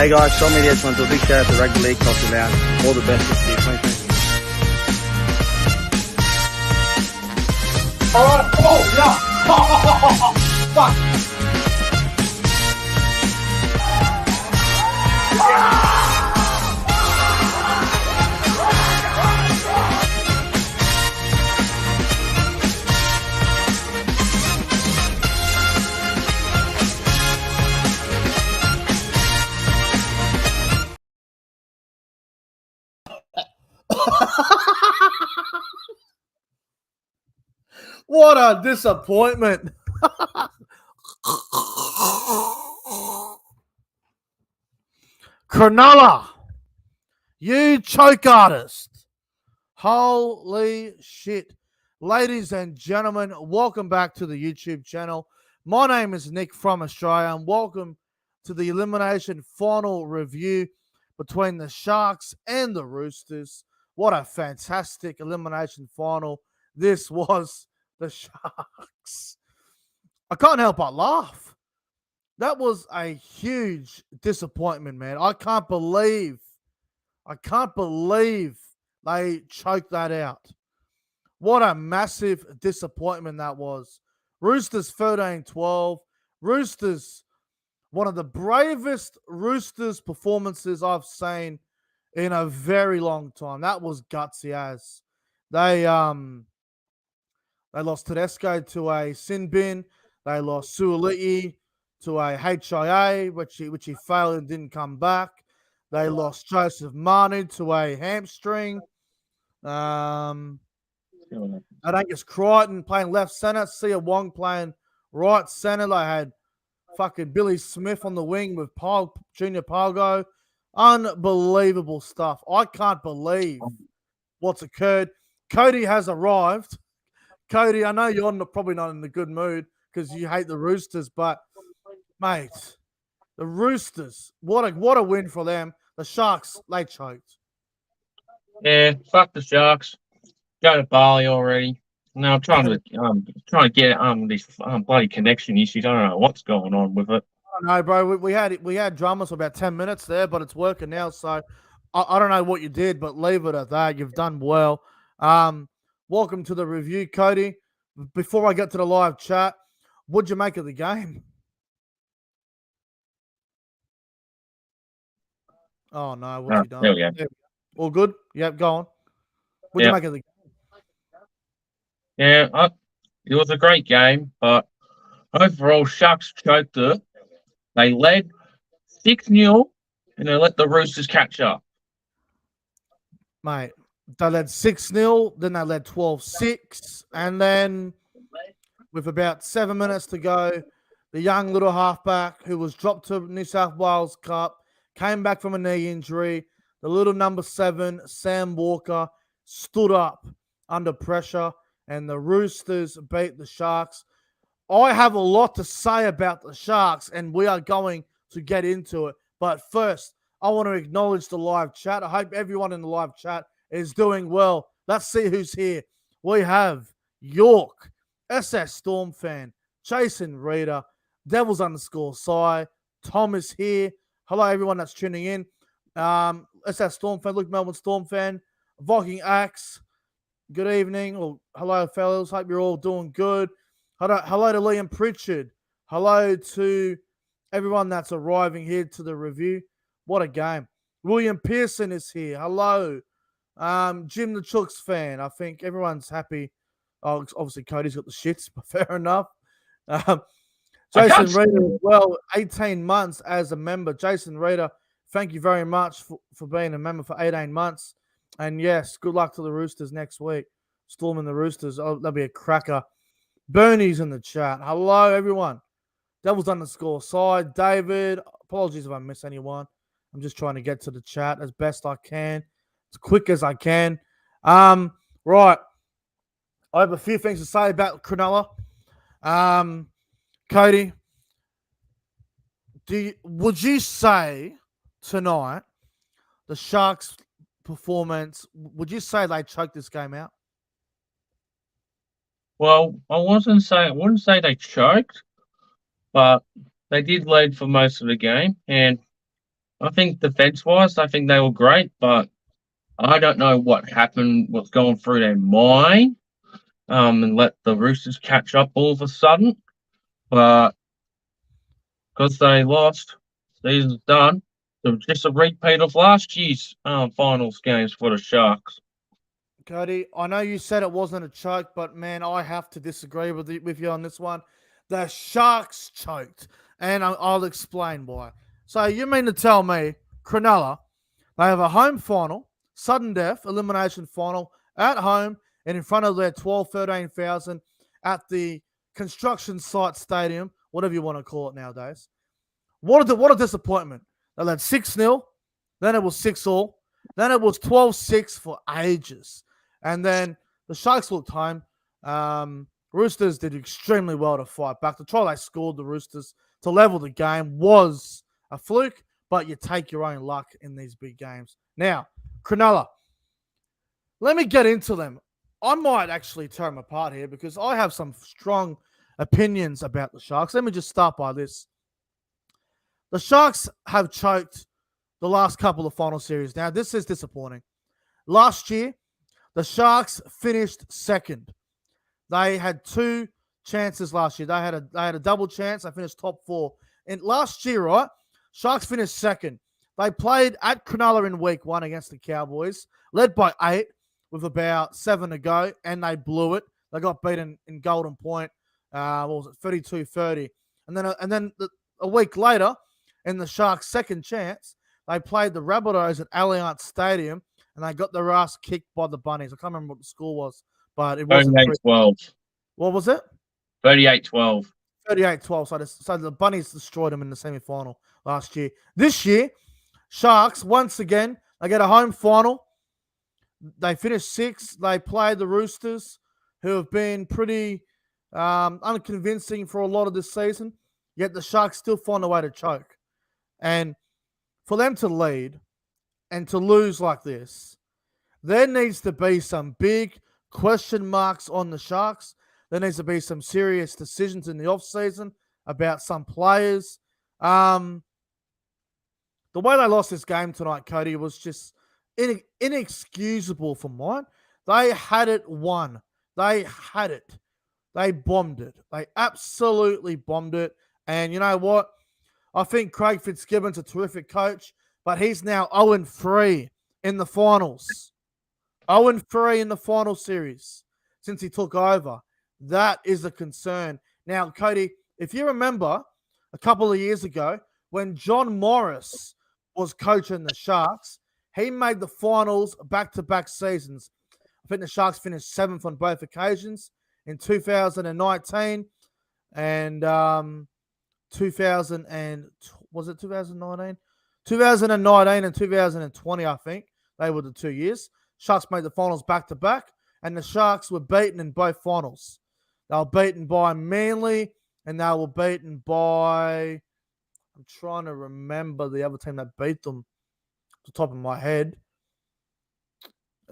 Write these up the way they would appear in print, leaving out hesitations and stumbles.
Hey guys, Sean Media just want to do a big shout out to Rugby League Coffee Lounge. All the best this year, 2020. Alright, oh, yeah! Fuck! What a disappointment. Cronulla, you choke artist. Holy shit. Ladies and gentlemen, welcome back to the YouTube channel. My name is Nick from Australia, and welcome to the Elimination final review between the Sharks and the Roosters. What a fantastic Elimination final this was. The Sharks. I can't help but laugh. That was a huge disappointment, man. I can't believe they choked that out. What a massive disappointment that was. Roosters 13-12. Roosters, one of the bravest Roosters performances I've seen in a very long time. That was gutsy as. They lost Tedesco to a sin bin. They lost Suoliti to a HIA, which he failed and didn't come back. They lost Joseph Manu to a hamstring. Angus Crichton playing left centre. Sia Wong playing right centre. They had fucking Billy Smith on the wing with Junior Palgo. Unbelievable stuff. I can't believe what's occurred. Cody has arrived. Cody, I know you're probably not in the good mood because you hate the Roosters, but mate, the Roosters, what a win for them. The Sharks, they choked. Yeah, fuck the Sharks. Go to Bali already. No, I'm trying to get these bloody connection issues. I don't know what's going on with it. No, bro, we had dramas for about 10 minutes there, but it's working now. So I don't know what you did, but leave it at that. You've done well. Welcome to the review, Cody. Before I get to the live chat, what'd you make of the game? Oh, no. What's he done? There we go. Yeah. All good? Yep, go on. What'd you make of the game? Yeah, it was a great game, but overall, Sharks choked it. They led 6-0, and they let the Roosters catch up. Mate, they led 6-0, then they led 12-6, and then with about 7 minutes to go, the young little halfback who was dropped to New South Wales Cup came back from a knee injury. The little number 7, Sam Walker, stood up under pressure, and the Roosters beat the Sharks. I have a lot to say about the Sharks, and we are going to get into it. But first, I want to acknowledge the live chat. I hope everyone in the live chat is doing well. Let's see who's here. We have York, SS Storm fan, Jason Reader, Devils_Cy, Tom is here. Hello, everyone that's tuning in. SS Storm fan, Luke Melbourne Storm fan, Viking Axe, good evening. Or hello, fellas. Hope you're all doing good. Hello to Liam Pritchard. Hello to everyone that's arriving here to the review. What a game. William Pearson is here. Hello. Jim the Chooks fan. I think everyone's happy. Oh, obviously Cody's got the shits, but fair enough. Jason Reader as well, 18 months as a member. Jason Reader, thank you very much for being a member for 18 months. And yes, good luck to the Roosters next week. Storming the Roosters. Oh, that'll be a cracker. Bernie's in the chat. Hello, everyone. Devils_Cy. David. Apologies if I miss anyone. I'm just trying to get to the chat as best I can, as quick as I can. Right. I have a few things to say about Cronulla. Cody, would you say tonight the Sharks' performance, would you say they choked this game out? Well, I wouldn't say they choked, but they did lead for most of the game. And I think defense-wise, I think they were great, but I don't know what happened, what's going through their mind, and let the Roosters catch up all of a sudden. But because they lost, season's done. It was just a repeat of last year's finals games for the Sharks. Cody, I know you said it wasn't a choke, but man, I have to disagree with you on this one. The Sharks choked, and I'll explain why. So you mean to tell me, Cronulla, they have a home final, sudden death, elimination final, at home and in front of their 13,000 at the construction site stadium, whatever you want to call it nowadays. What a disappointment. They led 6-0, then it was 6-all, then it was 12-6 for ages. And then the Sharks looked home. Roosters did extremely well to fight back. The try they scored, the Roosters, to level the game was a fluke, but you take your own luck in these big games. Now, Cronulla, let me get into them. I might actually tear them apart here because I have some strong opinions about the Sharks. Let me just start by this. The Sharks have choked the last couple of final series. Now, this is disappointing. Last year, the Sharks finished second. They had 2 chances last year. They had a double chance. They finished top 4. And last year, right, Sharks finished second. They played at Cronulla in week 1 against the Cowboys, led by 8 with about 7 to go, and they blew it. They got beaten in Golden Point. What was it, 32-30. And then a week later, in the Sharks' second chance, they played the Rabbitohs at Allianz Stadium, and they got their ass kicked by the Bunnies. I can't remember what the score was, but it wasn't 38-12. What was it? 38-12. 38-12. So the Bunnies destroyed them in the semi-final last year. This year, Sharks, once again, they get a home final. They finished 6th. They played the Roosters, who have been pretty unconvincing for a lot of this season, yet the Sharks still find a way to choke. And for them to lead and to lose like this, there needs to be some big question marks on the Sharks. There needs to be some serious decisions in the offseason about some players. The way they lost this game tonight, Cody, was just inexcusable for mine. They had it won. They had it. They bombed it. They absolutely bombed it. And you know what? I think Craig Fitzgibbon's a terrific coach, but he's now 0-3 in the finals. 0-3 in the final series since he took over. That is a concern. Now, Cody, if you remember a couple of years ago when John Morris was coaching the Sharks, he made the finals back-to-back seasons. I think the Sharks finished 7th on both occasions in 2019 and 2019? 2019 and 2020, I think. They were the 2 years. Sharks made the finals back-to-back, and the Sharks were beaten in both finals. They were beaten by Manly, and they were beaten by... I'm trying to remember the other team that beat them off the top of my head.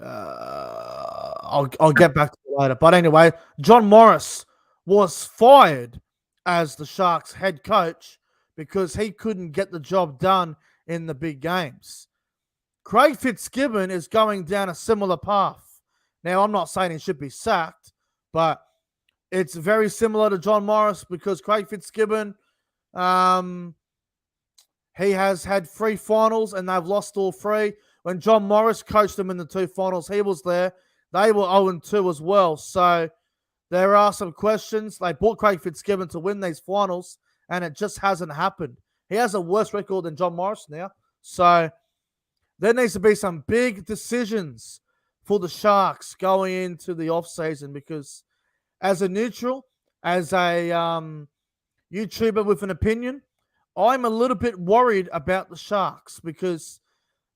I'll get back to it later. But anyway, John Morris was fired as the Sharks head coach because he couldn't get the job done in the big games. Craig Fitzgibbon is going down a similar path. Now, I'm not saying he should be sacked, but it's very similar to John Morris because Craig Fitzgibbon, he has had 3 finals and they've lost all 3. When John Morris coached them in the 2 finals, he was there. They were 0-2 as well. So there are some questions. They brought Craig Fitzgibbon to win these finals, and it just hasn't happened. He has a worse record than John Morris now. So there needs to be some big decisions for the Sharks going into the offseason because as a neutral, as a YouTuber with an opinion, I'm a little bit worried about the Sharks because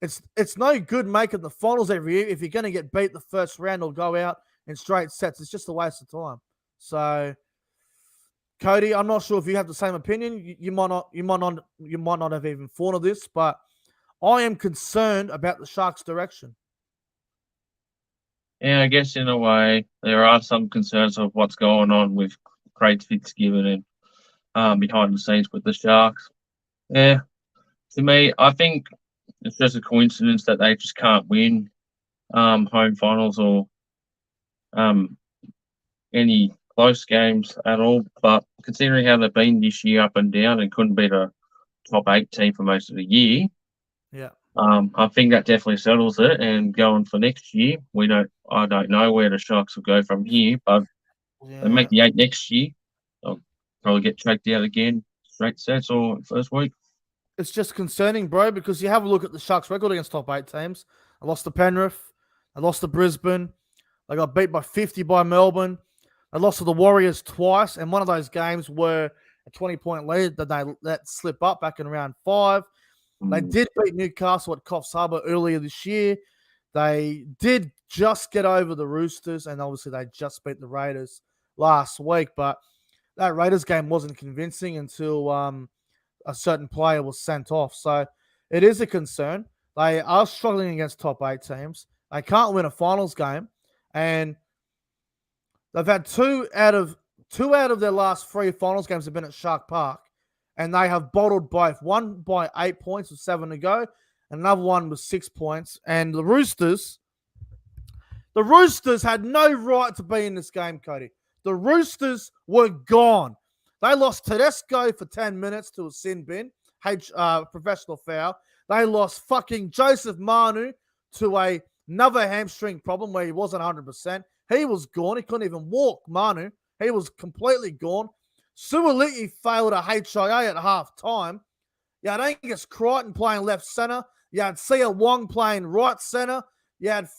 it's no good making the finals every year if you're going to get beat the first round or go out in straight sets. It's just a waste of time. So, Cody, I'm not sure if you have the same opinion. You might not have even thought of this, but I am concerned about the Sharks' direction. Yeah, I guess in a way there are some concerns of what's going on with Craig Fitzgibbon and behind the scenes with the Sharks. Yeah, To me, I think it's just a coincidence that they just can't win home finals or um, any close games at all. But considering how they've been this year up and down and couldn't beat a top 8 team for most of the year, Yeah. I think that definitely settles it. And going for next year, I don't know where the Sharks will go from here, but they Yeah. make the 8 next year. They'll probably get choked out again, straight sets or first week. It's just concerning, bro, because you have a look at the Sharks' record against top 8 teams. I lost to Penrith. I lost to Brisbane. They got beat by 50 by Melbourne. They lost to the Warriors twice, and one of those games were a 20-point lead that they let slip up back in round 5. They did beat Newcastle at Coffs Harbour earlier this year. They did just get over the Roosters, and obviously they just beat the Raiders last week. But that Raiders game wasn't convincing until a certain player was sent off. So it is a concern. They are struggling against top 8 teams. They can't win a finals game, and they've had two out of their last 3 finals games have been at Shark Park, and they have bottled both. One by 8 points with 7 to go, and another one with 6 points. And the Roosters had no right to be in this game, Cody. The Roosters were gone. They lost Tedesco for 10 minutes to a sin bin, professional foul. They lost fucking Joseph Manu to another hamstring problem where he wasn't 100%. He was gone. He couldn't even walk, Manu. He was completely gone. Suoliti failed a HIA at half time. You had Angus Crichton playing left center. You had Sia Wong playing right center. You had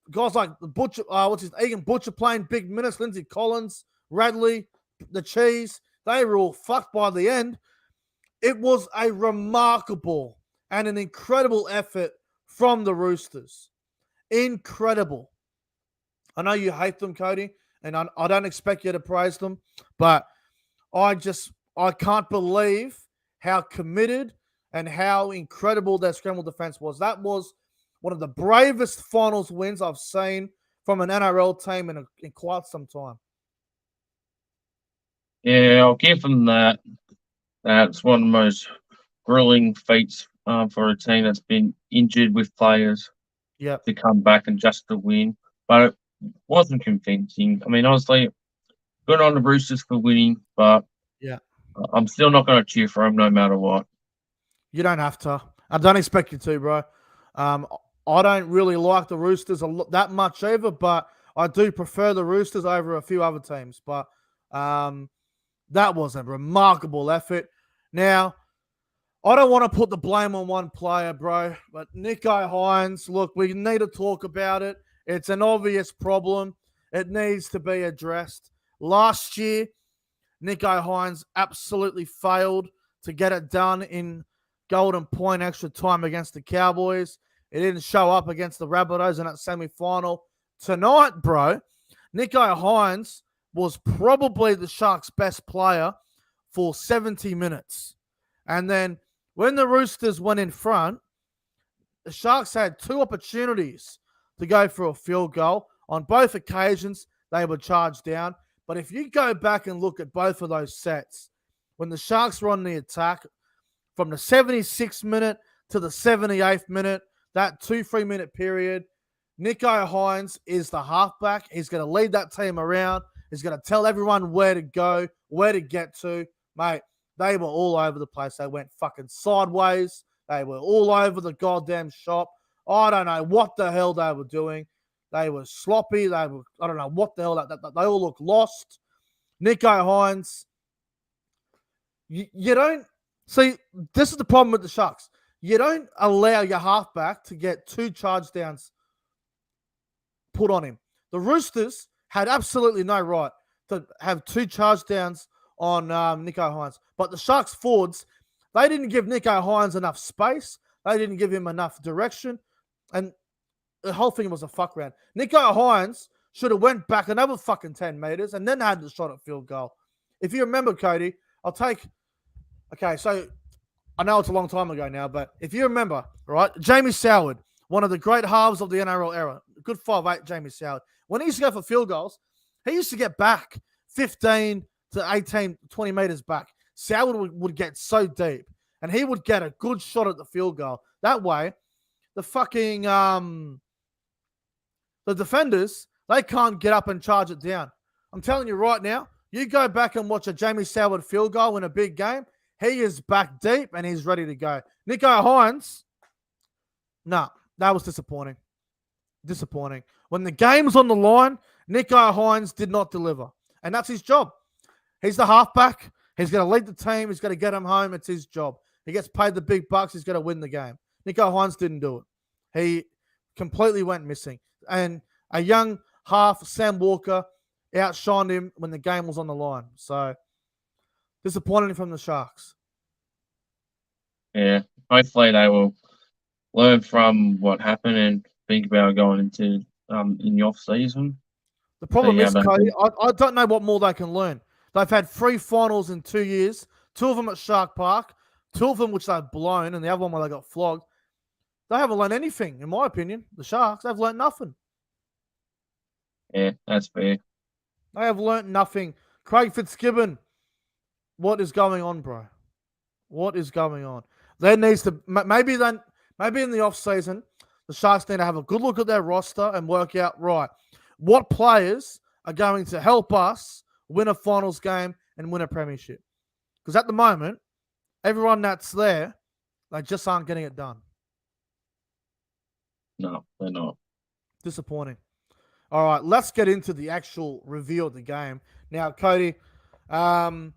guys like Butcher, Egan Butcher playing big minutes. Lindsay Collins, Radley, the Cheese. They were all fucked by the end. It was a remarkable and an incredible effort from the Roosters. Incredible. I know you hate them, Cody, and I don't expect you to praise them, but I can't believe how committed and how incredible their scramble defense was. That was one of the bravest finals wins I've seen from an NRL team in quite some time. Yeah, I'll give them that. That's one of the most grueling feats for a team that's been injured with players to come back and just to win. But it wasn't convincing. I mean, honestly, good on the Roosters for winning, but I'm still not going to cheer for them no matter what. You don't have to. I don't expect you to, bro. I don't really like the Roosters that much either, but I do prefer the Roosters over a few other teams. But that was a remarkable effort. Now, I don't want to put the blame on one player, bro, but Nicho Hynes, look, we need to talk about it. It's an obvious problem. It needs to be addressed. Last year, Nicho Hynes absolutely failed to get it done in Golden Point extra time against the Cowboys. It didn't show up against the Rabbitohs in that semi-final. Tonight, bro, Nicho Hynes was probably the Sharks' best player for 70 minutes. And then when the Roosters went in front, the Sharks had 2 opportunities to go for a field goal. On both occasions, they were charged down. But if you go back and look at both of those sets, when the Sharks were on the attack, from the 76th minute to the 78th minute, that 2-3 minute period, Nicho Hynes is the halfback. He's going to lead that team around. He's going to tell everyone where to go, where to get to. Mate, they were all over the place. They went fucking sideways. They were all over the goddamn shop. I don't know what the hell they were doing. They were sloppy. I don't know what the hell. They all look lost. Nicho Hynes, you don't see. This is the problem with the Sharks. You don't allow your halfback to get 2 charge downs put on him. The Roosters had absolutely no right to have 2 charge downs on Nicho Hynes. But the Sharks forwards, they didn't give Nicho Hynes enough space. They didn't give him enough direction. And the whole thing was a fuck round. Nicho Hynes should have went back another fucking 10 meters and then had the shot at field goal. If you remember, Cody, okay, so I know it's a long time ago now, but if you remember, right, Jamie Soward, one of the great halves of the NRL era, good 5'8", Jamie Soward. When he used to go for field goals, he used to get back 15 to 18, 20 meters back. Soward would get so deep. and he would get a good shot at the field goal. That way, the fucking the defenders, they can't get up and charge it down. I'm telling you right now, you go back and watch a Jamie Soward field goal in a big game, he is back deep and he's ready to go. Nico Hines, no, that was disappointing. Disappointing. When the game's on the line, Nico Hines did not deliver. And that's his job. He's the halfback. He's going to lead the team. He's going to get him home. It's his job. He gets paid the big bucks. He's going to win the game. Nico Hines didn't do it. He completely went missing. And a young half, Sam Walker, outshined him when the game was on the line. So, disappointing from the Sharks. Yeah, hopefully they will learn from what happened and think about going into in the off season. The problem is, Cody, I don't know what more they can learn. They've had 3 finals in 2 years, 2 of them at Shark Park, 2 of them which they've blown, and the other one where they got flogged. They haven't learned anything, in my opinion. The Sharks, they've learned nothing. Yeah, that's fair. They have learnt nothing. Craig Fitzgibbon, what is going on, bro? What is going on? There needs to maybe in the off season, the Sharks need to have a good look at their roster and work out right what players are going to help us win a finals game and win a premiership. Because at the moment, everyone that's there, they just aren't getting it done. No, they're not. Disappointing. All right, let's get into the actual review of the game. Now, Cody, I'd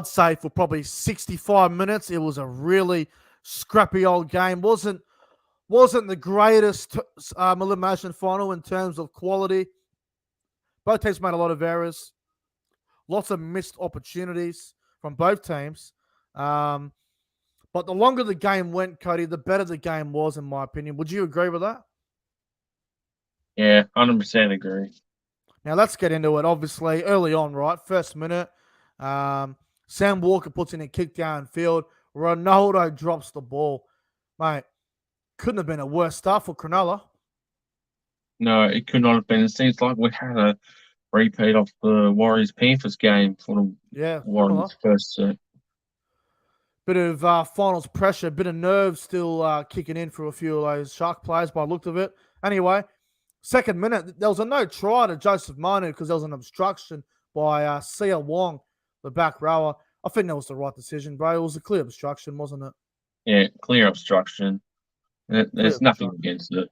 say for probably 65 minutes, it was a really scrappy old game. Wasn't the greatest elimination final in terms of quality. Both teams made a lot of errors. Lots of missed opportunities from both teams. But the longer the game went, Cody, the better the game was, in my opinion. Would you agree with that? Yeah, 100% agree. Now, let's get into it. Obviously, early on, right? First minute, Sam Walker puts in a kick downfield. Ronaldo drops the ball. Mate, couldn't have been a worse start for Cronulla. No, it could not have been. It seems like we had a repeat of the Warriors-Panthers game for the Warriors first set. Bit of finals pressure, bit of nerves still kicking in for a few of those Shark players by the look of it. Anyway, second minute, there was a no try to Joseph Manu because there was an obstruction by Sia Wong, the back rower. I think that was the right decision, bro. It was a clear obstruction, wasn't it? Yeah, clear obstruction. There's nothing against it.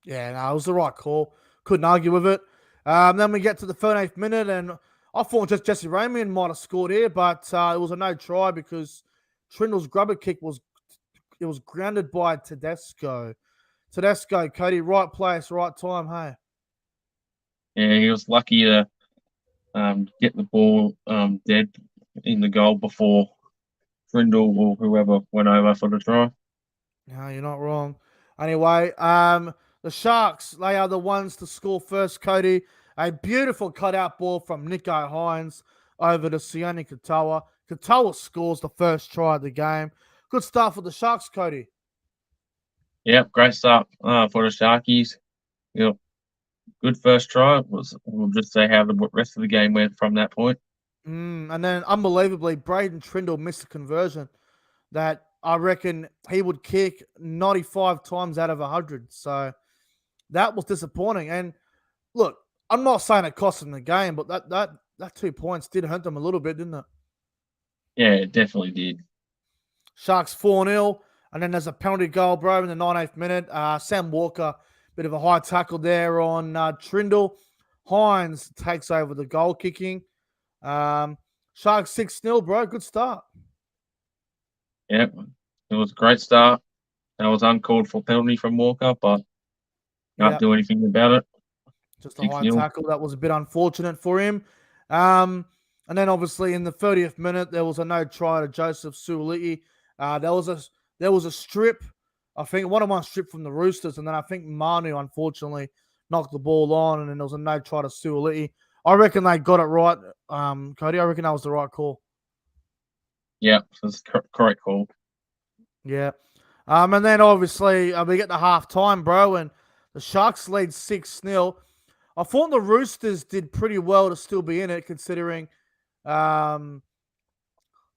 Yeah, no, it was the right call. Couldn't argue with it. Then we get to the 38th minute, and I thought just Jesse Ramian might have scored here, but it was a no try because Trindle's grubber kick was grounded by Tedesco. Tedesco, Cody, right place, right time, hey? Yeah, he was lucky to get the ball dead in the goal before Trindle or whoever went over for the try. No, you're not wrong. Anyway, the Sharks, they are the ones to score first, Cody. A beautiful cutout ball from Nico Hines over to Sione Katoa. Katoa scores the first try of the game. Good start for the Sharks, Cody. Yep, great start for the Sharkies. Yep, good first try. We'll just say how the rest of the game went from that point. And then, unbelievably, Braden Trindle missed a conversion that I reckon he would kick 95 times out of 100. So that was disappointing. And look, I'm not saying it cost them the game, but that 2 points did hurt them a little bit, didn't it? Yeah, it definitely did. Sharks 4-0. And then there's a penalty goal, bro, in the 98th minute. Sam Walker, bit of a high tackle there on Trindle. Hines takes over the goal kicking. Sharks 6-0, bro. Good start. Yep, it was a great start. That was uncalled for penalty from Walker, but can't do anything about it. Just a high tackle. That was a bit unfortunate for him. And then obviously in the 30th minute, there was a no try to Joseph Suoliti. There was a strip, I think, one strip from the Roosters, and then I think Manu, unfortunately, knocked the ball on, and then there was a no try to Suoliti. I reckon they got it right, Cody. I reckon that was the right call. Yeah, that's the correct call. Yeah. And then obviously we get the half time, bro, and the Sharks lead 6-0. I thought the Roosters did pretty well to still be in it, considering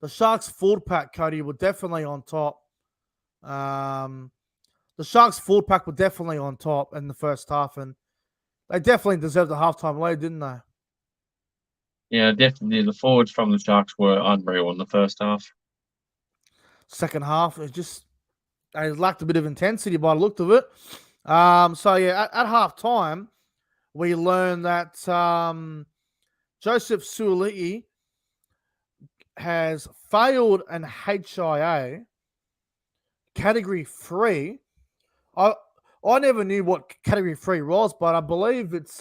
the Sharks forward pack, Cody, were definitely on top. The Sharks forward pack were definitely on top in the first half, and they definitely deserved the halftime lead, didn't they? Yeah, definitely. The forwards from the Sharks were unreal in the first half. Second half, they lacked a bit of intensity by the look of it. So yeah, at half time, we learned that Joseph Suoli'i has failed an HIA category 3. I never knew what category 3 was, but I believe it's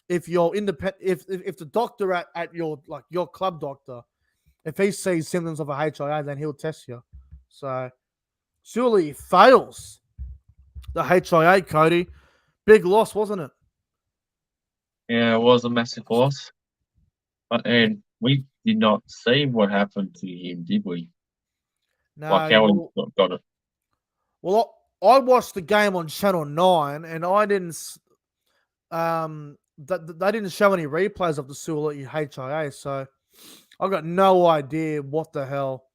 if you're independent, if the doctor at your club doctor, if he sees symptoms of a HIA, then he'll test you. So surely fails the HIA, Cody. Big loss, wasn't it? Yeah, it was a massive loss. And we did not see what happened to him, did we? No. Like how he got it. Well, I watched the game on Channel 9, and I didn't. They didn't show any replays of the Suoli'i HIA, so I got no idea what the hell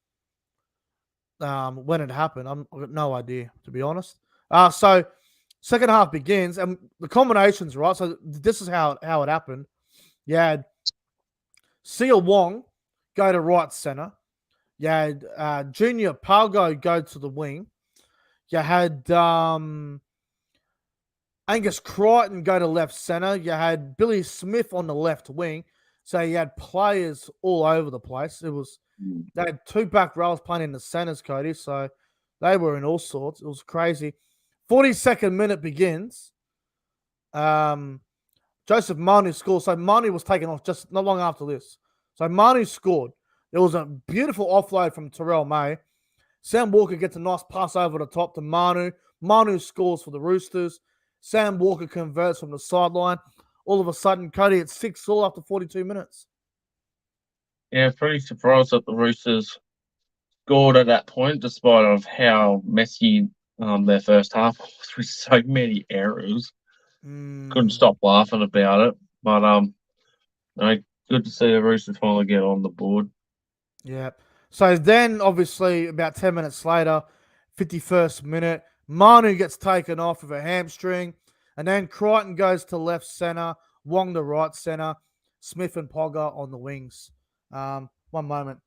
when it happened. I got no idea, to be honest. So second half begins, and the combinations, right? So this is how it happened. You had Sia Wong go to right center. You had Junior Palgo go to the wing. You had Angus Crichton go to left center. You had Billy Smith on the left wing. So you had players all over the place. They had 2 back rows playing in the centers, Cody. So they were in all sorts. It was crazy. 42nd minute begins. Joseph Manu scored. So Manu was taken off just not long after this. So Manu scored. There was a beautiful offload from Terrell May. Sam Walker gets a nice pass over the top to Manu. Manu scores for the Roosters. Sam Walker converts from the sideline. All of a sudden, Cody, it's 6-all after 42 minutes. Yeah, pretty surprised that the Roosters scored at that point, despite of how messy their first half was with so many errors. Couldn't stop laughing about it. But good to see the Roosters finally get on the board. Yeah. So then, obviously, about 10 minutes later, 51st minute, Manu gets taken off with a hamstring, and then Crichton goes to left center, Wong to right center, Smith and Pogger on the wings. One moment.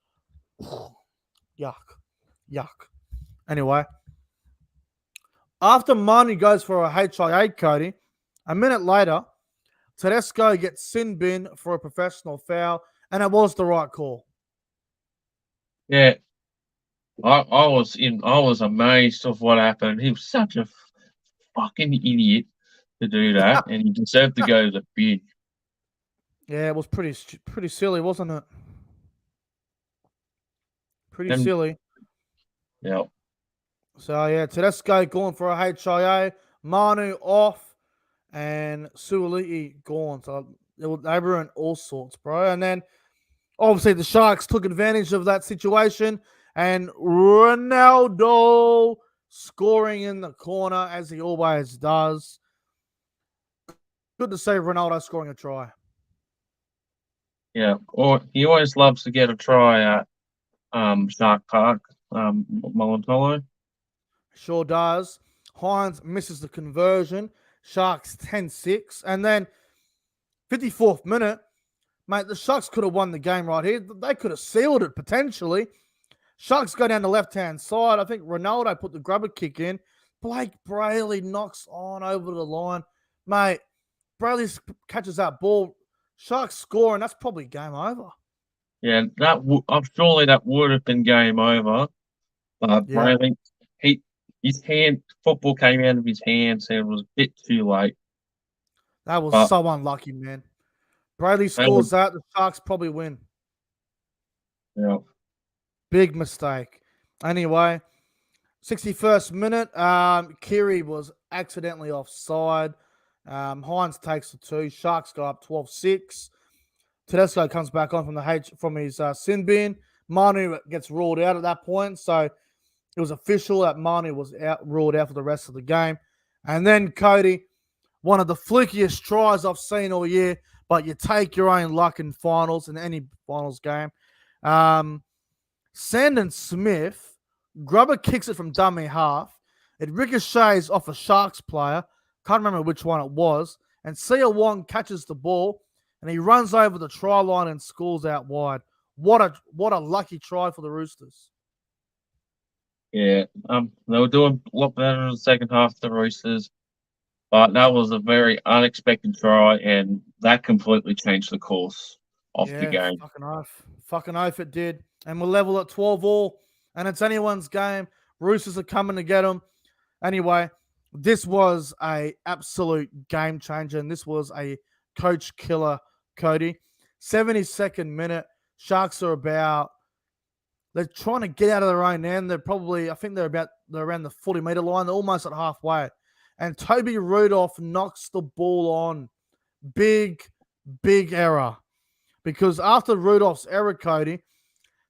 Yuck. Anyway, after Manu goes for a HIA, Cody, a minute later, Tedesco gets sin bin for a professional foul, and it was the right call. Yeah, I was amazed of what happened. He was such a fucking idiot to do that, and he deserved to go to the bin. Yeah, it was pretty silly, wasn't it? Pretty silly. Yeah. So yeah, Tedesco going for a HIA, Manu off, and Suoli'i gone. So they were in all sorts, bro. And then obviously the Sharks took advantage of that situation, and Ronaldo scoring in the corner as he always does. Good to see Ronaldo scoring a try. Yeah, or he always loves to get a try at Shark Park, Molotolo. Sure does. Hines misses the conversion. Sharks 10-6. And then 54th minute, mate, the Sharks could have won the game right here. They could have sealed it potentially. Sharks go down the left-hand side. I think Ronaldo put the grubber kick in. Blake Brayley knocks on over the line. Mate, Brayley catches that ball. Sharks score, and that's probably game over. Yeah, surely that would have been game over. But Brayley, football came out of his hands, and it was a bit too late. That was so unlucky, man. Brayley scores that, the Sharks probably win. Yeah. Big mistake. Anyway, 61st minute, Kiri was accidentally offside. Hines takes the 2. Sharks go up 12-6. Tedesco comes back on from his sin bin. Manu gets ruled out at that point, so it was official that Manu was ruled out for the rest of the game. And then Cody, one of the flukiest tries I've seen all year, but you take your own luck in finals, in any finals game. Sandon Smith, Grubber kicks it from dummy half. It ricochets off a Sharks player. Can't remember which one it was. And Sia Wong catches the ball and he runs over the try line and scores out wide. What a lucky try for the Roosters. Yeah, they were doing a lot better in the second half, the Roosters, but that was a very unexpected try, and that completely changed the course of the game. Fucking oath it did. And we're level at 12-all, and it's anyone's game. Roosters are coming to get them. Anyway, this was a absolute game changer, and this was a coach killer, Cody. 72nd minute. Sharks are they're trying to get out of their own end. I think they're around the 40-meter line. They're almost at halfway. And Toby Rudolph knocks the ball on. Big error. Because after Rudolph's error, Cody,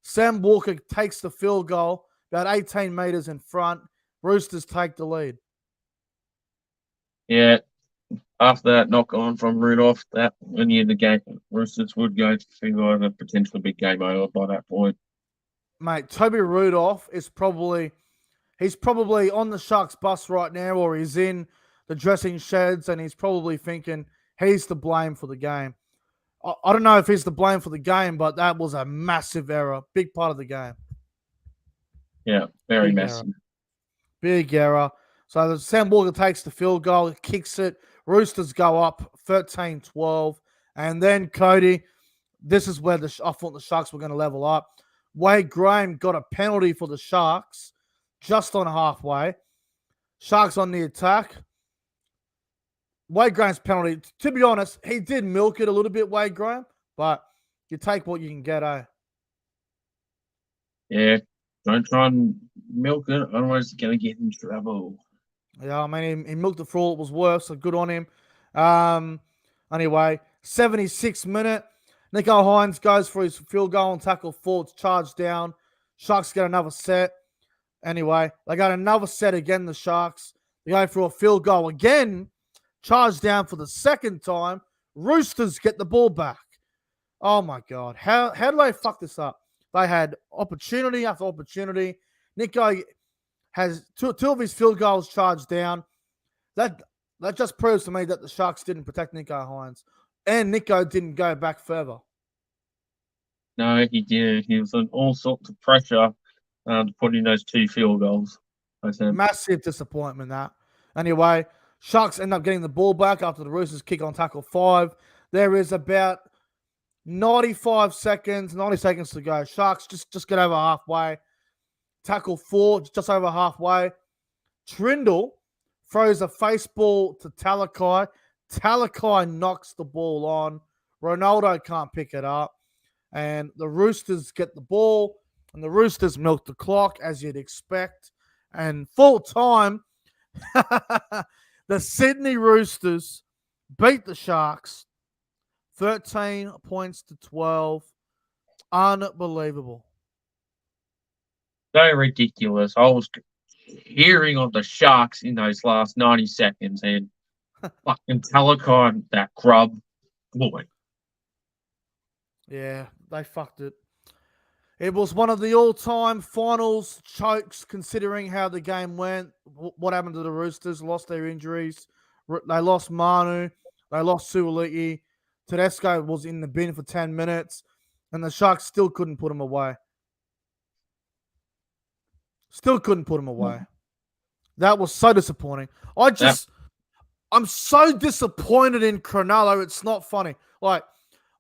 Sam Walker takes the field goal about 18 meters in front. Roosters take the lead. Yeah, after that knock on from Rudolph, that when you the game, Roosters would go to a potentially big game over by that point. Mate, Toby Rudolph is probably on the Sharks bus right now, or he's in the dressing sheds, and he's probably thinking he's to blame for the game. I don't know if he's to blame for the game, but that was a massive error. Big part of the game. Yeah, very massive. Big error. So Sam Walker takes the field goal, kicks it. Roosters go up 13-12. And then, Cody, this is where I thought the Sharks were going to level up. Wade Graham got a penalty for the Sharks just on halfway. Sharks on the attack. Wade Graham's penalty, to be honest, he did milk it a little bit, Wade Graham, but you take what you can get, eh? Yeah, don't try and milk it, otherwise you're going to get in trouble. Yeah, I mean, he milked it for all it was worth, so good on him. Anyway, 76th minute. Nico Hines goes for his field goal and tackle 4. It's charged down. Sharks get another set. Anyway, they got another set again, the Sharks. They go for a field goal again. Charged down for the second time. Roosters get the ball back. Oh, my God. How did they fuck this up? They had opportunity after opportunity. Nico has two of his field goals charged down. That just proves to me that the Sharks didn't protect Nico Hines. And Nico didn't go back further. No, he did. He was on all sorts of pressure to put in those 2 field goals. Massive disappointment, that. Anyway, Sharks end up getting the ball back after the Roosters kick on tackle 5. There is about 90 seconds to go. Sharks just get over halfway. Tackle 4, just over halfway. Trindle throws a face ball to Talakai. Talakai knocks the ball on. Ronaldo can't pick it up. And the Roosters get the ball. And the Roosters milk the clock, as you'd expect. And full time, the Sydney Roosters beat the Sharks 13 points to 12. Unbelievable. So ridiculous. I was hearing of the Sharks in those last 90 seconds, and fucking Talakai, that grub, boy. Yeah, they fucked it. It was one of the all-time finals chokes, considering how the game went. What happened to the Roosters? Lost their injuries. They lost Manu. They lost Suoliti. Tedesco was in the bin for 10 minutes, and the Sharks still couldn't put him away. That was so disappointing. I'm so disappointed in Cronulla. It's not funny. Like,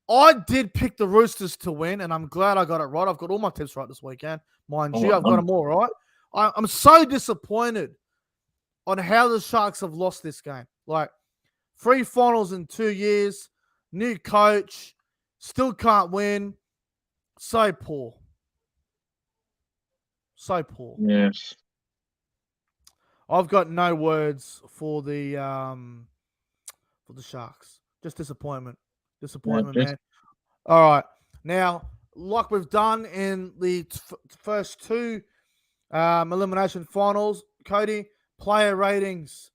I did pick the Roosters to win, and I'm glad I got it right. I've got all my tips right this weekend. Mind you, I've got them all right. I'm so disappointed on how the Sharks have lost this game. Like, 3 finals in 2 years, new coach, still can't win. So poor. Yes. I've got no words for the Sharks. Just disappointment. Man. All right. Now, like we've done in the first 2 elimination finals, Cody, player ratings.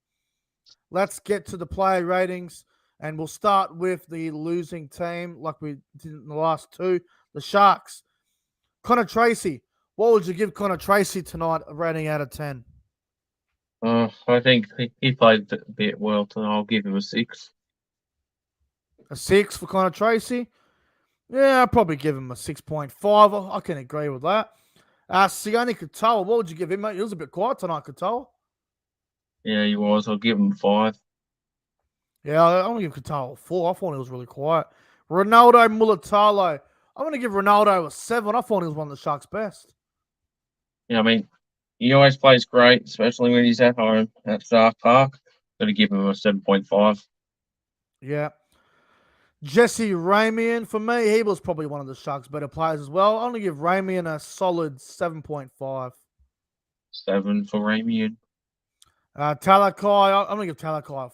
Let's get to the player ratings, and we'll start with the losing team like we did in the last 2, the Sharks. Connor Tracy, What would you give Connor Tracy tonight a rating out of 10? I think he played a bit well tonight. I'll give him a 6. A 6 for Connor Tracy? Yeah, I'd probably give him a 6.5. I can agree with that. Sione Katoa, what would you give him, mate? He was a bit quiet tonight, Katoa. Yeah, he was. I'll give him a 5. Yeah, I'm going to give Katoa a 4. I thought he was really quiet. Ronaldo Mulatalo. I'm going to give Ronaldo a 7. I thought he was one of the Sharks' best. Yeah, I mean, he always plays great, especially when he's at home at Stark Park. Got to give him a 7.5. Yeah. Jesse Ramian, for me, he was probably one of the Sharks' better players as well. I'm going to give Ramian a solid 7.5. 7 for Ramian. Talakai, I'm going to give Talakai a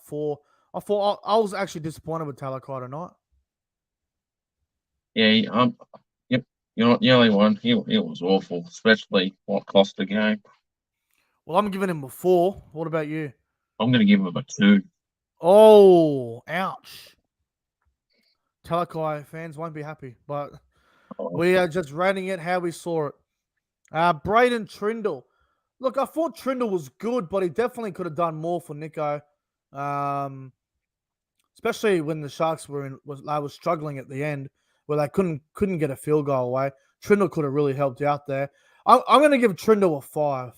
4. I was actually disappointed with Talakai tonight. Yeah, yep, you're not the only one. It was awful, especially what cost the game. Well, I'm giving him a 4. What about you? I'm going to give him a 2. Oh, ouch. Talakai fans won't be happy, but we are just rating it how we saw it. Braden Trindle. Look, I thought Trindle was good, but he definitely could have done more for Nico. Especially when the Sharks was struggling at the end, where they couldn't get a field goal away. Trindle could have really helped out there. I'm going to give Trindle a 5.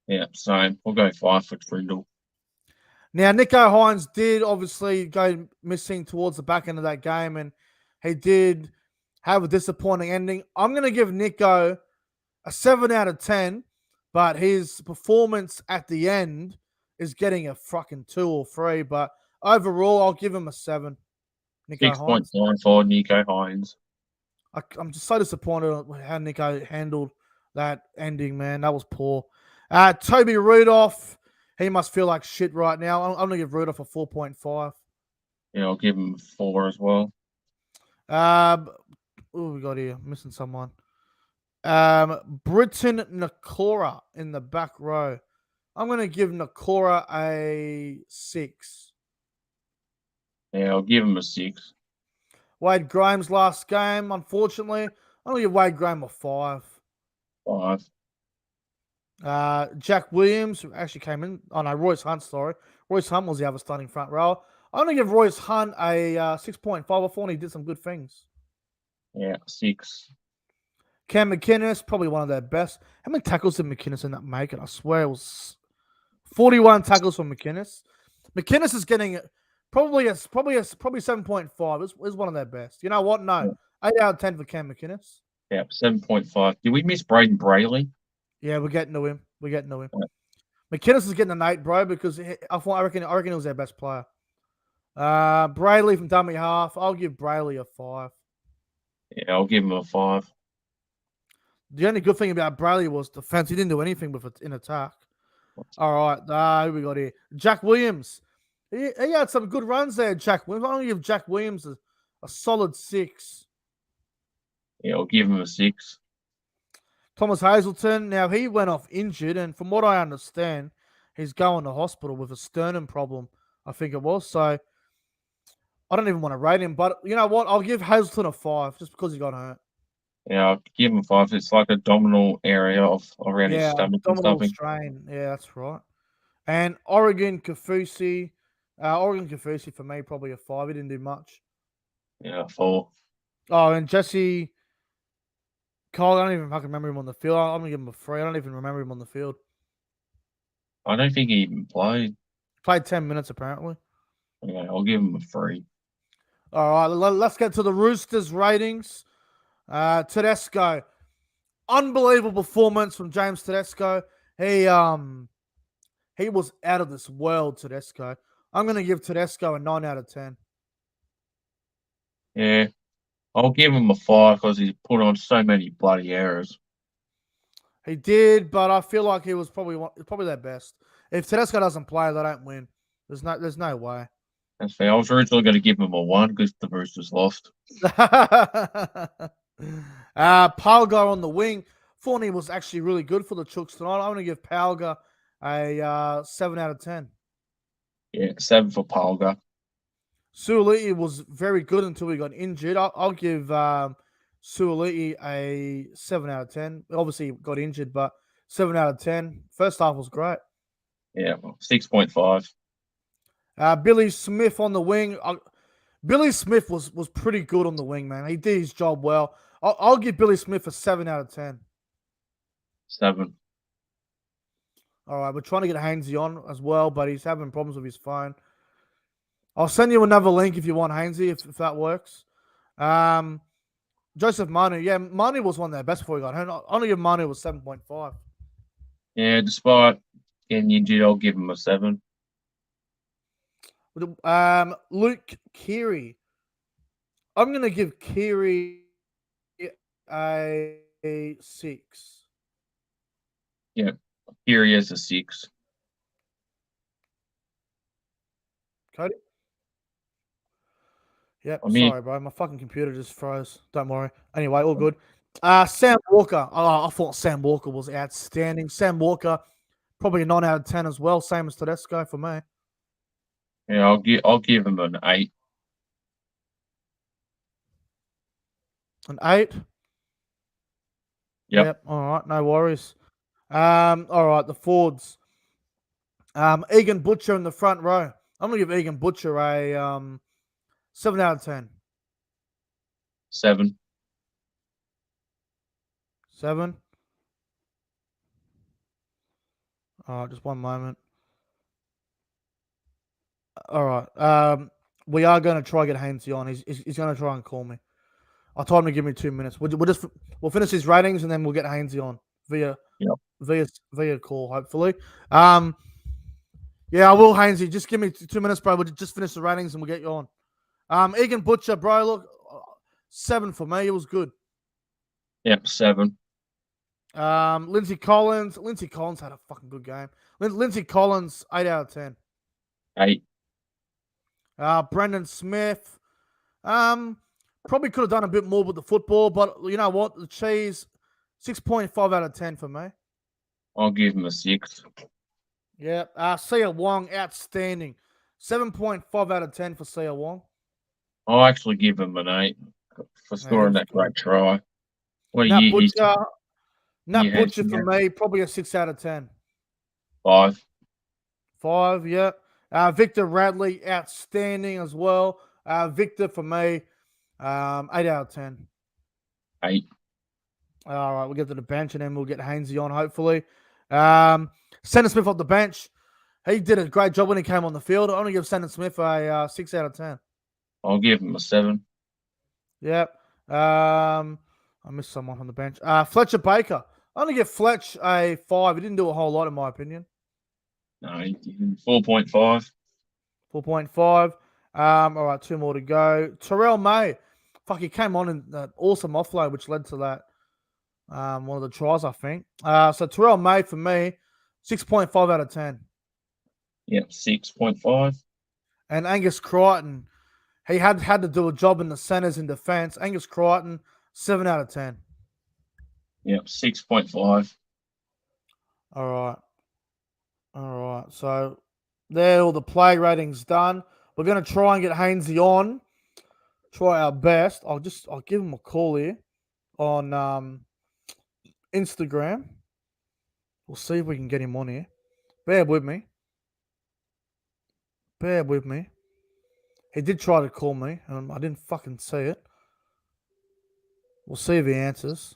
Yeah, same. We'll go 5 for Trindle. Now, Nico Hines did obviously go missing towards the back end of that game, and he did have a disappointing ending. I'm going to give Nico a 7 out of 10, but his performance at the end is getting a fucking 2 or 3. But overall, I'll give him a 7. Nico Hines. 6.9 for Nico Hines. I'm just so disappointed with how Nico handled that ending, man. That was poor. Toby Rudolph, he must feel like shit right now. I'm going to give Rudolph a 4.5. Yeah, I'll give him 4 as well. We got here? Missing someone. Britton Nakora in the back row. I'm going to give Nakora a 6. Yeah, I'll give him a 6. Wade Graham's last game, unfortunately, I'm going to give Wade Graham a 5. 5. Jack Williams, who actually came in. Oh, no, Royce Hunt, sorry. Royce Hunt was the other starting front row. I'm going to give Royce Hunt a 6.5. I thought he did some good things. Yeah, 6. Cam McInnes, probably one of their best. How many tackles did McInnes end up making? I swear it was 41 tackles from McInnes. McInnes is getting probably 7.5. It's one of their best. You know what? No. Yeah. 8 out of 10 for Cam McInnes. Yeah, 7.5. Did we miss Braden Brayley? Yeah, we're getting to him. Yeah. McInnes is getting an 8, bro, because I reckon he was their best player. Brayley from dummy half. I'll give Brayley a 5. Yeah, I'll give him a 5. The only good thing about Brayley was defense. He didn't do anything with it in attack. All right. Who we got here? Jack Williams. He had some good runs there, Jack Williams. I'm going to give Jack Williams a solid 6. Yeah, I'll give him a 6. Thomas Hazelton. Now, he went off injured, and from what I understand, he's going to hospital with a sternum problem, I think it was. So, I don't even want to rate him. But you know what? I'll give Hazelton a 5 just because he got hurt. Yeah, I'll give him 5. It's like a abdominal area around his stomach or something. Strain. Yeah, that's right. And Oregon Kafusi. Oregon Kafusi for me, probably a 5. He didn't do much. Yeah, 4. Oh, and Jesse Cole, I don't even fucking remember him on the field. I'm going to give him a 3. I don't even remember him on the field. I don't think he even played. Played 10 minutes, apparently. Yeah, I'll give him a 3. All right, let's get to the Roosters ratings. Tedesco. Unbelievable performance from James Tedesco. He was out of this world, Tedesco. I'm going to give Tedesco a 9 out of 10. Yeah, I'll give him a 5 because he's put on so many bloody errors. He did, but I feel like he was probably their best. If Tedesco doesn't play, they don't win. There's no way. That's fair. I was originally going to give him a 1 because the Roosters lost. Palgar on the wing. Thought he was actually really good for the Chooks tonight. I'm going to give Palgar a 7 out of 10. Yeah, 7 for Palgar. Suoliti was very good until he got injured. I'll give Suoliti a 7 out of 10. Obviously got injured, but 7 out of 10. First half was great. Yeah, 6.5. Billy Smith on the wing. Billy Smith was pretty good on the wing, man. He did his job well. I'll give Billy Smith a 7 out of 10. 7. All right, we're trying to get Hainsey on as well, but he's having problems with his phone. I'll send you another link if you want Hainsey, if that works. Joseph Manu. Yeah, Manu was one of their best before he got hurt. I only give Manu was 7.5. Yeah, despite getting injured, I'll give him a 7. Luke Keary. I'm going to give Keary a 6. Yeah, here he is a 6. Cody? Yep, I mean, sorry, bro. My fucking computer just froze. Don't worry. Anyway, all good. Sam Walker. Oh, I thought Sam Walker was outstanding. Sam Walker, probably a 9 out of 10 as well. Same as Tedesco for me. yeah, I'll give him an 8. An 8. Yep. All right, no worries. All right, the Fords. Egan Butcher in the front row. I'm gonna give Egan Butcher a 7 out of 10. 7. 7. All right, just one moment. All right. We are going to try to get Hainsey on. He's going to try and call me. I told him to give me 2 minutes. We'll finish his ratings and then we'll get Hainsey on via call, hopefully. Yeah, I will, Hainsey. Just give me 2 minutes, bro. We'll just finish the ratings and we'll get you on. Egan Butcher, bro. Look, 7 for me. It was good. Yep, 7. Lindsay Collins. Lindsay Collins had a fucking good game. Lindsay Collins, 8 out of 10. 8. Brendan Smith. Probably could have done a bit more with the football, but you know what? The cheese, 6.5 out of 10 for me. I'll give him a 6. Yeah. Sia Wong, outstanding. 7.5 out of 10 for Sia Wong. I'll actually give him an 8 for scoring that great try. What a year he's Nat Butcher for me, probably a 6 out of 10. 5. 5, yeah. Victor Radley, outstanding as well. Victor for me, 8 out of 10. 8. All right, we'll get to the bench and then we'll get Hainsey on, hopefully. Sandon Smith off the bench. He did a great job when he came on the field. I only give Sandon Smith a 6 out of 10. I'll give him a 7. Yep. I missed someone on the bench. Fletcher Baker. I only give Fletch a 5. He didn't do a whole lot, in my opinion. No, 4.5. 4.5. All right, 2 more to go. Terrell May. Fuck, he came on in that awesome offload, which led to that one of the tries, I think. So Terrell May for me, 6.5 out of 10. Yep, 6.5. And Angus Crichton, he had to do a job in the centres in defence. Angus Crichton, 7 out of 10. Yep, 6.5. All right. So there, all the play ratings done. We're going to try and get Hainsey on. Try our best. I'll give him a call here on Instagram. We'll see if we can get him on here. Bear with me. He did try to call me, and I didn't fucking see it. We'll see if he answers.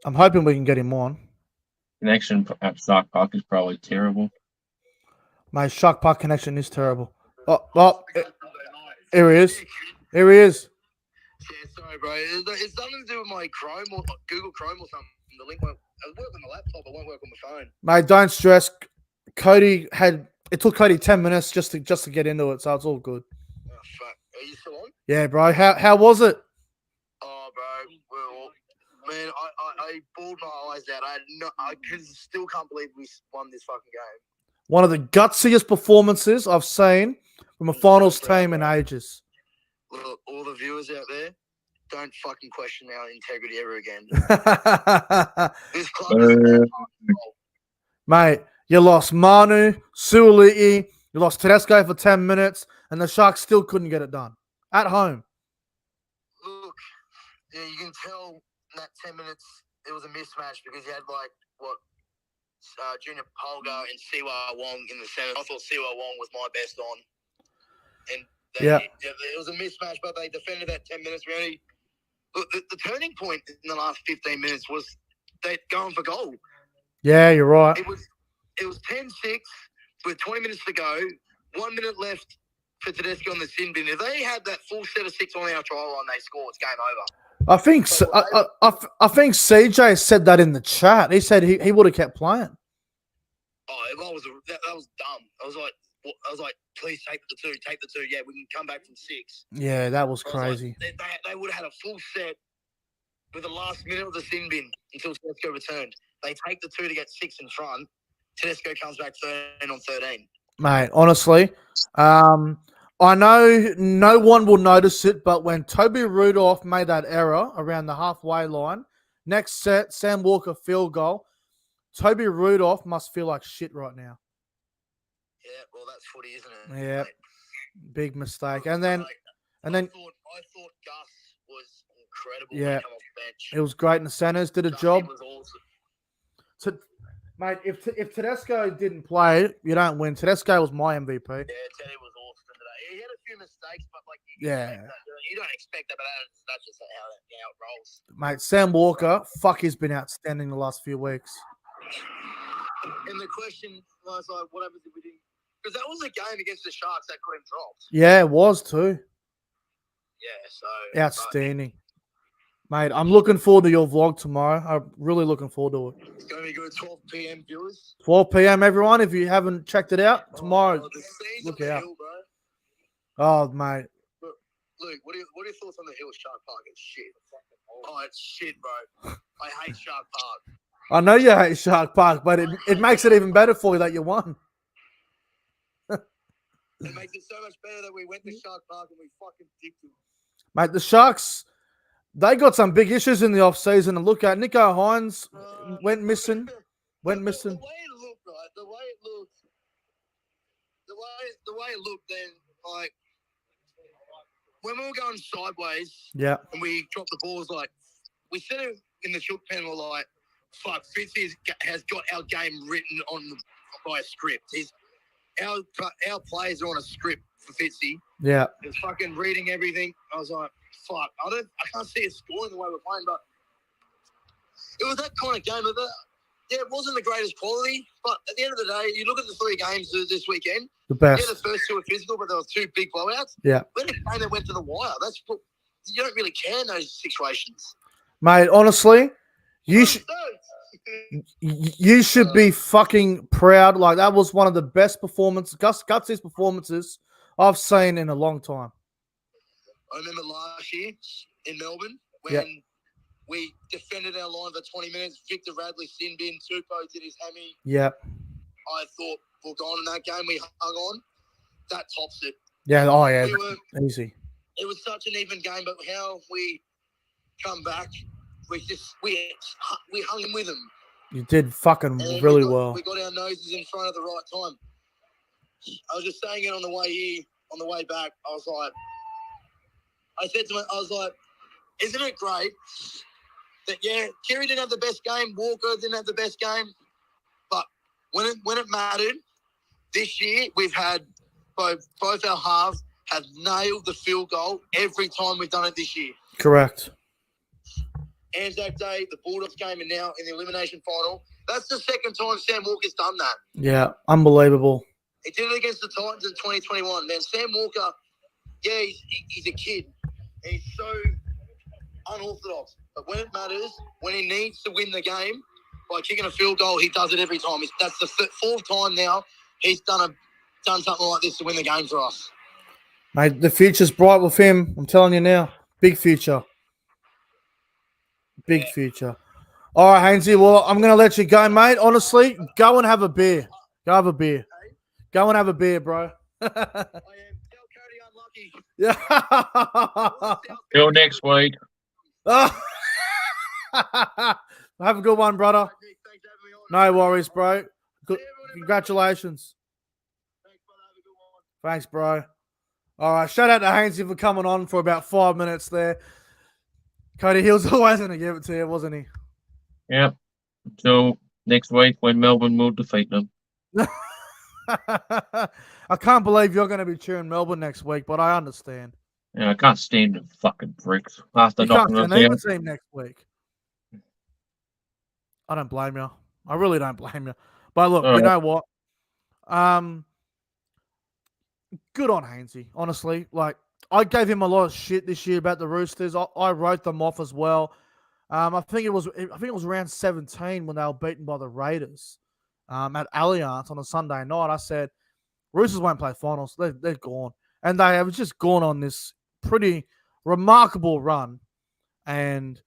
I'm hoping we can get him on. Connection at Shark Park is probably terrible. My Shark Park connection is terrible. Here he is. Yeah, sorry, bro. It's something to do with my Chrome or Google Chrome or something. The link won't work on the laptop. It won't work on the phone. Mate, don't stress. It took Cody 10 minutes just to get into it, so it's all good. Oh, fuck. Are you still on? Yeah, bro. How was it? Oh, bro. Well, man, I bawled my eyes out. I still can't believe we won this fucking game. One of the gutsiest performances I've seen from a finals team in ages. Look, all the viewers out there, don't fucking question our integrity ever again. This club is Mate, you lost Manu, Suoliti, you lost Tedesco for 10 minutes, and the Sharks still couldn't get it done. at home. Look, yeah, you can tell in that 10 minutes it was a mismatch because you had Junior Polgar and Siwa Wong in the centre. I thought Siwa Wong was my best on. And it was a mismatch, but they defended that 10 minutes. Really, look, the turning point in the last 15 minutes was they going for goal. Yeah, you're right. It was 10-6 with 20 minutes to go. 1 minute left for Tedesco on the sin bin. If they had that full set of 6 on our try line, they score. It's game over. I think CJ said that in the chat. He said he would have kept playing. Oh, that was dumb. I was like, please take the 2. Yeah, we can come back from 6. Yeah, that was crazy. Like, they would have had a full set with the last minute of the sin bin until Tedesco returned. They take the 2 to get 6 in front. Tedesco comes back 13 on 13. Mate, honestly, I know no one will notice it, but when Toby Rudolph made that error around the halfway line, next set, Sam Walker field goal, Toby Rudolph must feel like shit right now. Yeah, well, that's footy, isn't it? Yeah, mate? big mistake. And then I thought Gus was incredible. Yeah, when he came off the bench. it was great in the centers, did a Gus, job. he was awesome. So, mate, if Tedesco didn't play, you don't win. Tedesco was my MVP. Yeah, Teddy was awesome today. He had a few mistakes, but you don't expect that, but that's just how it rolls. Mate, Sam Walker, he's been outstanding the last few weeks. And the question was like, what happens if we didn't? Because that was a game against the Sharks that got him dropped. Yeah, it was too. Yeah, so Outstanding. Mate, I'm looking forward to your vlog tomorrow. I'm really looking forward to it. It's going to be good. 12 p.m. viewers. 12 p.m. everyone. If you haven't checked it out, tomorrow. The scenes Look on the out. hill, bro. Oh, mate. Luke, what are your thoughts on the hill? Shark Park? It's shit. Oh, it's shit, bro. I hate Shark Park. I know you hate Shark Park, but it makes it even better for you that you won. It makes it so much better that we went to Shark Park and we fucking dicked them. Mate, the Sharks, they got some big issues in the off-season. And look at Nico Hines went missing. The way it looked, right? The way it looked then, like, when we were going sideways, yeah, and we dropped the balls, like, we said it in the shook pen, we're like, fuck, Fitzy has got our game written by a script. Our players are on a script for Fitzy. Yeah. He's fucking reading everything. I was like, fuck, I can't see us scoring the way we're playing, but it was that kind of game. Yeah, it wasn't the greatest quality, but at the end of the day, you look at the 3 games this weekend. The best. Yeah, the first 2 were physical, but there were 2 big blowouts. Yeah. When the game that went to the wire, you don't really care in those situations. Mate, honestly, you should be fucking proud. Like, that was one of the best performances, gutsiest performances I've seen in a long time. I remember last year in Melbourne when we defended our line for 20 minutes. Victor Radley sin bin, Tupou did his hammy. Yeah. I thought we're gone in that game. We hung on. That tops it. Yeah. Oh, yeah. Easy. It was such an even game, but how we come back, we hung him with them. You did fucking and really well. We got our noses in front at the right time. I was just saying it on the way here, on the way back. I said to him, isn't it great that, Kerry didn't have the best game, Walker didn't have the best game, but when it mattered, this year we've had both our halves have nailed the field goal every time we've done it this year. Correct. Anzac Day, the Bulldogs game, and now in the elimination final. That's the second time Sam Walker's done that. Yeah, unbelievable. He did it against the Titans in 2021. Man, Sam Walker, he's a kid. He's so unorthodox. But when it matters, when he needs to win the game by kicking a field goal, he does it every time. That's the 4th time now he's done something like this to win the game for us. Mate, the future's bright with him. I'm telling you now. Big future. Big future. All right, Hainsey. Well, I'm going to let you go, mate. Honestly, go and have a beer. Go have a beer. Go and have a beer, bro. I am. Tell Cody unlucky. Yeah. Till next week. Have a good one, brother. Thanks for having me on. No worries, bro. Good. Congratulations. Thanks, brother. Have a good one. Thanks, bro. All right, shout out to Hainsey for coming on for about 5 minutes there. Cody, he was always going to give it to you, wasn't he? Yep. Until next week when Melbourne will defeat them. I can't believe you're going to be cheering Melbourne next week, but I understand. Yeah, I can't stand the fucking bricks after You can't knocking us stand out. either team next week. I don't blame you. I really don't blame you. But look, you know what? Good on Hainsey, honestly. Like, I gave him a lot of shit this year about the Roosters. I wrote them off as well. I think it was around 17 when they were beaten by the Raiders at Allianz on a Sunday night. I said, Roosters won't play finals. They're gone. And they have just gone on this pretty remarkable run. And,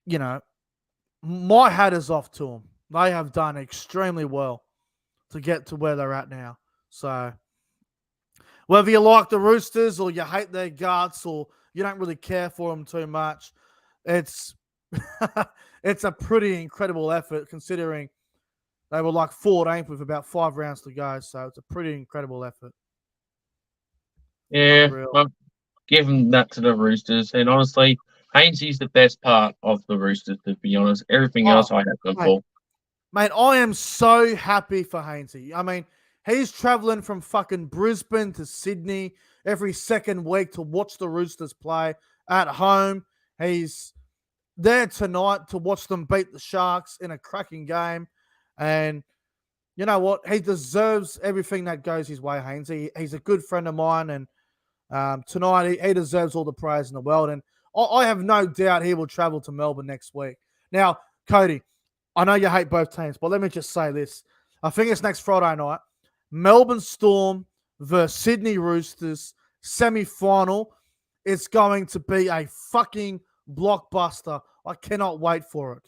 you know, my hat is off to them. They have done extremely well to get to where they're at now. So, whether you like the Roosters or you hate their guts or you don't really care for them too much, it's it's a pretty incredible effort considering they were like 14th with about 5 rounds to go. So it's a pretty incredible effort. Yeah, Unreal. I'm giving that to the Roosters. And honestly, Hainsey's the best part of the Roosters, to be honest. Everything else I have them for. Mate, I am so happy for Hainsey. I mean, he's traveling from fucking Brisbane to Sydney every second week to watch the Roosters play at home. He's there tonight to watch them beat the Sharks in a cracking game. And you know what? He deserves everything that goes his way, Hainsey. He's a good friend of mine. And tonight, he deserves all the praise in the world. And I have no doubt he will travel to Melbourne next week. Now, Cody, I know you hate both teams, but let me just say this. I think it's next Friday night. Melbourne Storm versus Sydney Roosters semi-final. It's going to be a fucking blockbuster. I cannot wait for it.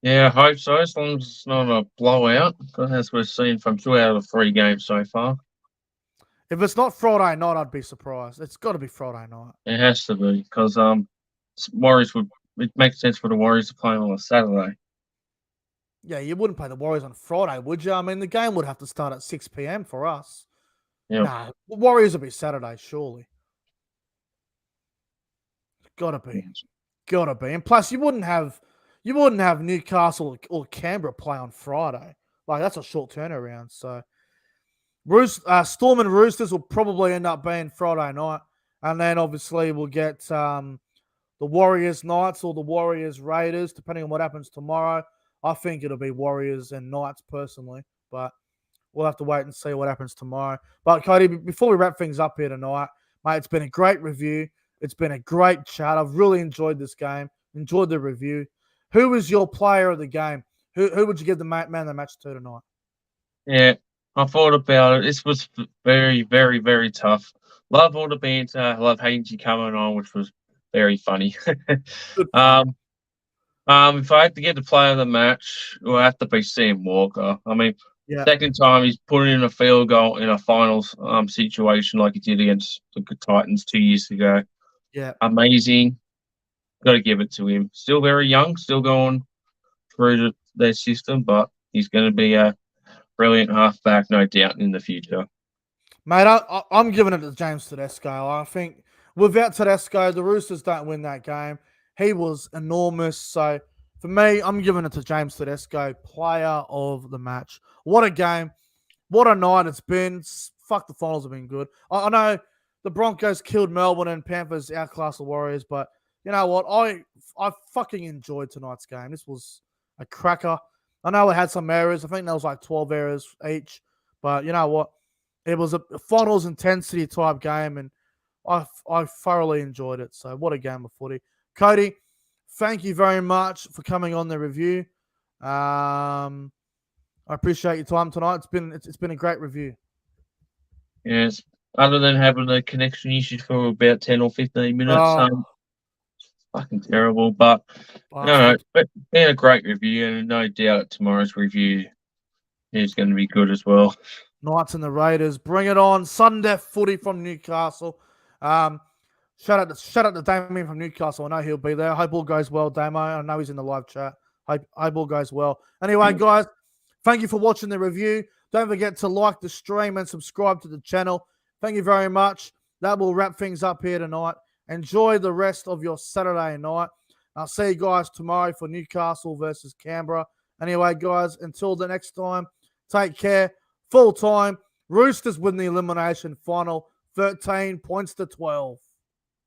Yeah, I hope so, as long as it's not a blowout, as we've seen from 2 out of 3 games so far. If it's not Friday night, I'd be surprised. It's got to be Friday night. It has to be, because Warriors it makes sense for the Warriors to play on a Saturday. Yeah, you wouldn't play the Warriors on Friday, would you? I mean, the game would have to start at 6 p.m. for us. Yeah. Nah, the Warriors would be Saturday, surely. Gotta be. And plus, you wouldn't have Newcastle or Canberra play on Friday. Like, that's a short turnaround. So, Storm and Roosters will probably end up being Friday night. And then, obviously, we'll get the Warriors Knights or the Warriors Raiders, depending on what happens tomorrow. I think it'll be Warriors and Knights personally. But we'll have to wait and see what happens tomorrow. But, Cody, before we wrap things up here tonight, mate, it's been a great review. It's been a great chat. I've really enjoyed this game. Enjoyed the review. Who was your player of the game? Who would you give the man of the match to tonight? Yeah, I thought about it. This was very, very, very tough. Love all the banter. Love Hainsey coming on, which was very funny. If I had to get the player of the match, it would have to be Sam Walker. I mean, second time he's put in a field goal in a finals situation like he did against the Titans 2 years ago. Yeah, amazing. Got to give it to him. Still very young, still going through their system, but he's going to be a brilliant halfback, no doubt, in the future. Mate, I'm giving it to James Tedesco. I think without Tedesco, the Roosters don't win that game. He was enormous. So for me, I'm giving it to James Tedesco, player of the match. What a game. What a night it's been. Fuck, the finals have been good. I know the Broncos killed Melbourne and Panthers outclassed the Warriors, but you know what? I fucking enjoyed tonight's game. This was a cracker. I know it had some errors. I think there was like 12 errors each. But you know what? It was a finals intensity type game, and I thoroughly enjoyed it. So what a game of footy. Cody, thank you very much for coming on the review. I appreciate your time tonight. It's been a great review. Yes. Other than having a connection issue for about 10 or 15 minutes, fucking terrible. But it's been a great review, and no doubt tomorrow's review is going to be good as well. Knights and the Raiders, bring it on. Sudden death footy from Newcastle. Shout out to Damien from Newcastle. I know he'll be there. I hope all goes well, Damo. I know he's in the live chat. Hope all goes well. Anyway, guys, thank you for watching the review. Don't forget to like the stream and subscribe to the channel. Thank you very much. That will wrap things up here tonight. Enjoy the rest of your Saturday night. I'll see you guys tomorrow for Newcastle versus Canberra. Anyway, guys, until the next time, take care. Full time. Roosters win the elimination final, 13 points to 12.